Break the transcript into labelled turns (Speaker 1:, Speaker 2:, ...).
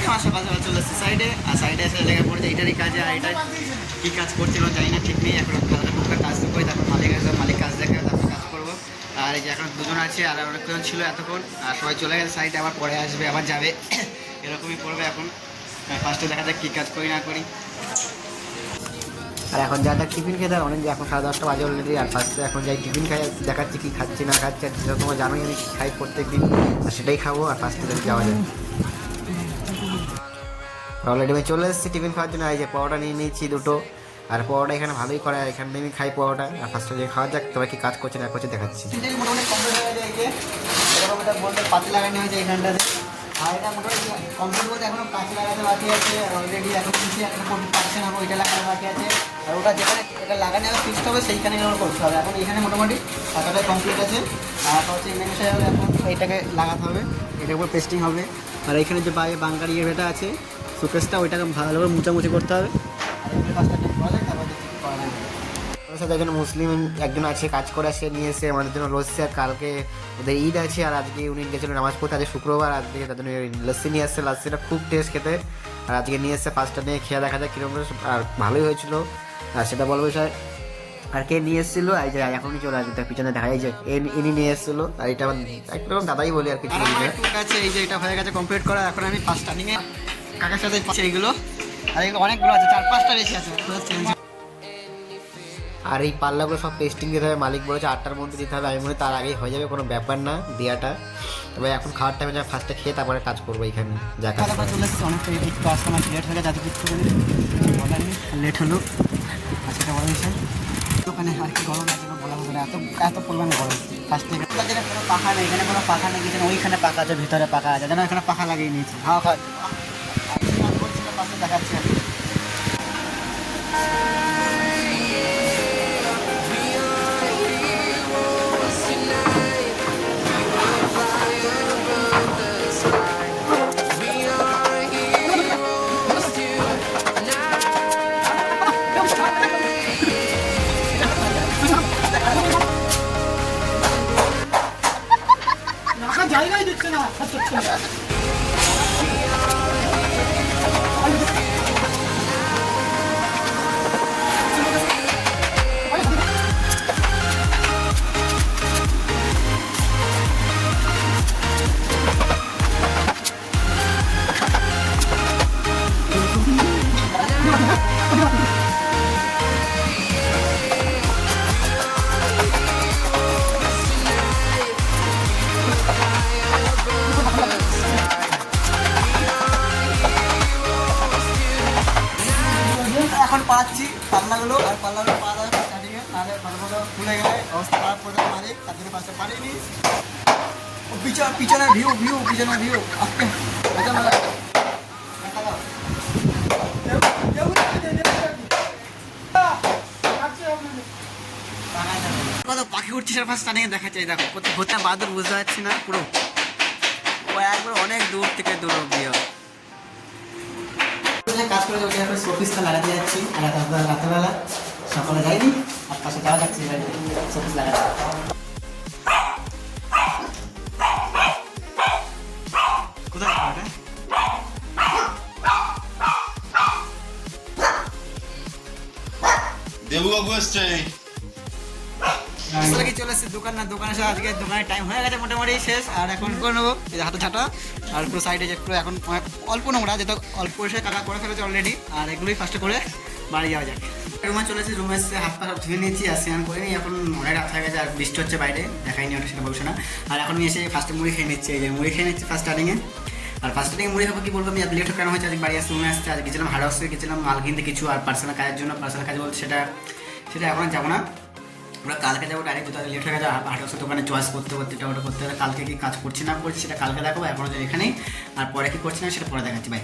Speaker 1: আমার সকাল সকাল চলে এসেছি সাইডে, আর সাইডে এসে লেগে পড়েছে এইটারই কাজে। আর এটা কী কাজ করছিল জানি না, ঠিক নেই। এখন হালকা টুকটাক কাজ তো করি, তারপর মালিক আসবে, মালিক কাজ দেখে তারপর কাজ করবো। আর এই যে এখন দুজন আছে, আর অনেকজন ছিল এতক্ষণ, আর সবাই চলে গেছে সাইডে, আবার পরে আসবে আবার যাবে, এরকমই করবে। এখন ফার্স্টে দেখা যাক কী কাজ করি না করি। আর এখন যা টিফিন খেতে অনেক, এখন 10:30 বাজে অলরেডি। আর ফার্স্টে এখন যাই টিফিন খাই, দেখাচ্ছি কী খাচ্ছি না খাচ্ছি। আর যেটা তোমার জানোই আমি খাই প্রত্যেক দিন, আর সেটাই খাবো। আর ফার্স্টে যাওয়া যায়। অলরেডি আমি চলে এসেছি টিফিন খাওয়ার জন্য। এই যে পরোটা নিয়ে নিয়েছি দুটো, আর পরোটা এখানে ভালোই করে, এখানে আমি খাই পরোটা। আর ফার্স্টে যে খাওয়া যাক, তবে কি কাজ করছে না করছে দেখাচ্ছি। মোটামুটি কমপ্লিট হয়ে গেছে, এরকম একটা বলতে পাতি লাগানো হয়েছে এখানটাতে। আর এটা মোটামুটি কমপ্লিট বলতে এখনও কাঁচি লাগাতে বাকি আছে অলরেডি, এখন কিছু একটা করতে পারছে না, ওইটা লাগানো বাকি আছে। আর ওটা যেখানে এটা লাগানো হবে ফিক্সড হবে সেইখানে করতে হবে। এখন এখানে মোটামুটি পাতাটাই কমপ্লিট আছে। আর হচ্ছে মেন বিষয় হবে এখন এইটাকে লাগাতে হবে, এটার উপর পেস্টিং হবে। আর এখানে যে বাইরে বাঙ্কার ইয়েটা আছে সুকেসটা, ওইটাকে ভালো করে মুচামুচি করতে হবে। আর এগুলো কাজটা করা যায়, তারপর দেখি করা যায়। ওর সাথে একজন মুসলিম একজন আছে কাজ করে, সে নিয়ে এসে আমাদের জন্য লস্যি। আর কালকে ওদের ঈদ আছে, আর আজকে উনি গেছিলেন নামাজ পড়তে, আজকে শুক্রবার, আজকে তাদের জন্য লস্যি নিয়ে আসছে। লস্যিটা খুব টেস্ট খেতে। আর আজকে নিয়ে এসে ফার্স্টটা নিয়ে খেয়ে দেখা যায় কীরকম, আর ভালোই হয়েছিল। আর সেটা বলবো বিষয়। আর কে নিয়ে এসেছিলো, এই যে এখনই চলে আসবে, তার পিছনে দেখা যায় যে ইনি নিয়ে এসেছিলো। আর এটা আমার একরকম দাদাই বলি আর কিছু ঠিক আছে। এই যে এটা হয়ে গেছে কমপ্লিট করা। এখন আমি ফার্স্ট টার্নিংয়ে কাকার সাথে পাচ্ছি এইগুলো, আর এগুলো অনেকগুলো আছে, 4-5টা বেশি আছে। আর এই পাল্লাগুলো সব পেস্টিং দিতে হবে, মালিক বলেছে 8টার মধ্যে দিতে হবে। আমি মনে তার আগেই হয়ে যাবে, কোনো ব্যাপার না দেওয়াটা। তবে এখন খাওয়ার টাইমে যা ফার্স্টে খেয়ে তারপরে কাজ করবো এখানে যা কাজ চলে এসেছে। অনেকটা একটু আসতে আমার লেট হয়ে গেছে, কিছু বলার নেই, লেট হলো। আর সেটা বলা বিষয় ওখানে আর কি গরম আছে বলা হতো না, এত পরিমাণে গরম। ফার্স্টে যেটা কোনো পাখা নেই, এখানে কোনো পাখা নেই, যেন ওইখানে পাখা আছে, ভিতরে পাখা আছে, যেন এখানে পাখা লাগিয়ে নিয়েছি। হাওয়া খাওয়া পাশে দেখাচ্ছি আর কি। জায়গায় দিচ্ছে না। এখন পাচ্ছি পাল্লাগুলো, আর পাল্লাগুলো পাওয়া যাবে স্টার্টিংয়ে, নাহলে পাল্লাগুলো খুলে গেলে অবস্থা খারাপ করে দেবে মালিক, তার জন্য পাশে পারিনি। পিছনে ভিউ পিছনে ভিউ আজকে কত পাখি উঠছে সেটা ফার্স্ট স্টার্টিংয়ে দেখা চাই। দেখো কোথাও হতে বাদুর বুঝতে পারছি না, পুরো ও একবার অনেক দূর থেকে দূর অব্দি কাজ করে শোপিসটা লাগাতে যাচ্ছি। আর রাতেরবেলা সকালে যাইনি, আর পাশে যাওয়া যাচ্ছে শোপিস লাগাতে। কোথায়
Speaker 2: দেবুবাবু এসছে।
Speaker 1: চলে এসেছি দোকানের সাথে। আজকে দোকানের টাইম হয়ে গেছে মোটামুটি শেষ। আর এখন করে নেবো হাতে ছাটা, আর পুরো সাইডে যে পুরো এখন অল্প নোংরা, যেটা অল্প পরিষ্কার কাকা করে ফেলেছে অলরেডি। আর এগুলোই ফার্স্টে করে বাড়ি যাওয়া যাক। রুমে চলে এসেছি, রুমে এসে হাত পা সব ধুয়ে নিয়েছি, আর স্নান করে নিই। এখন অনেক রাত হয়ে গেছে, আর বৃষ্টি হচ্ছে বাইরে, দেখাইনি ওটা সেটা বলছে না। আর এখন আমি এসে ফার্স্টে মুড়ি খেয়ে নিচ্ছি, এই যে মুড়ি খেয়ে নিচ্ছি ফার্স্ট স্টার্টিংয়ে। আর ফার্স্ট স্টার্টিংয়ে মুড়ি খাবো কি বলবো, আমি লেট কেন হয়েছে, আজকে বাড়ি আসতে রুমে আসছে। আজ গেছিলাম হাট হাউসে, গেছিলাম মাল কিনতে কিছু, আর পার্সোনাল কাজের জন্য। পার্সোনাল কাজ বলতে সেটা এখন যাবো না, আমরা কালকে যাবো ডাইরেক্ট। কোথাও লেট হয়ে গেছে হাট হাউসের দোকানে চয়েস করতে এটা ওটা করতে হবে। কালকে কি কাজ করছি না করছি সেটা কালকে দেখাবো, এখন এখানেই। আর পরে কি করছি না সেটা পরে দেখাচ্ছি, ভাই।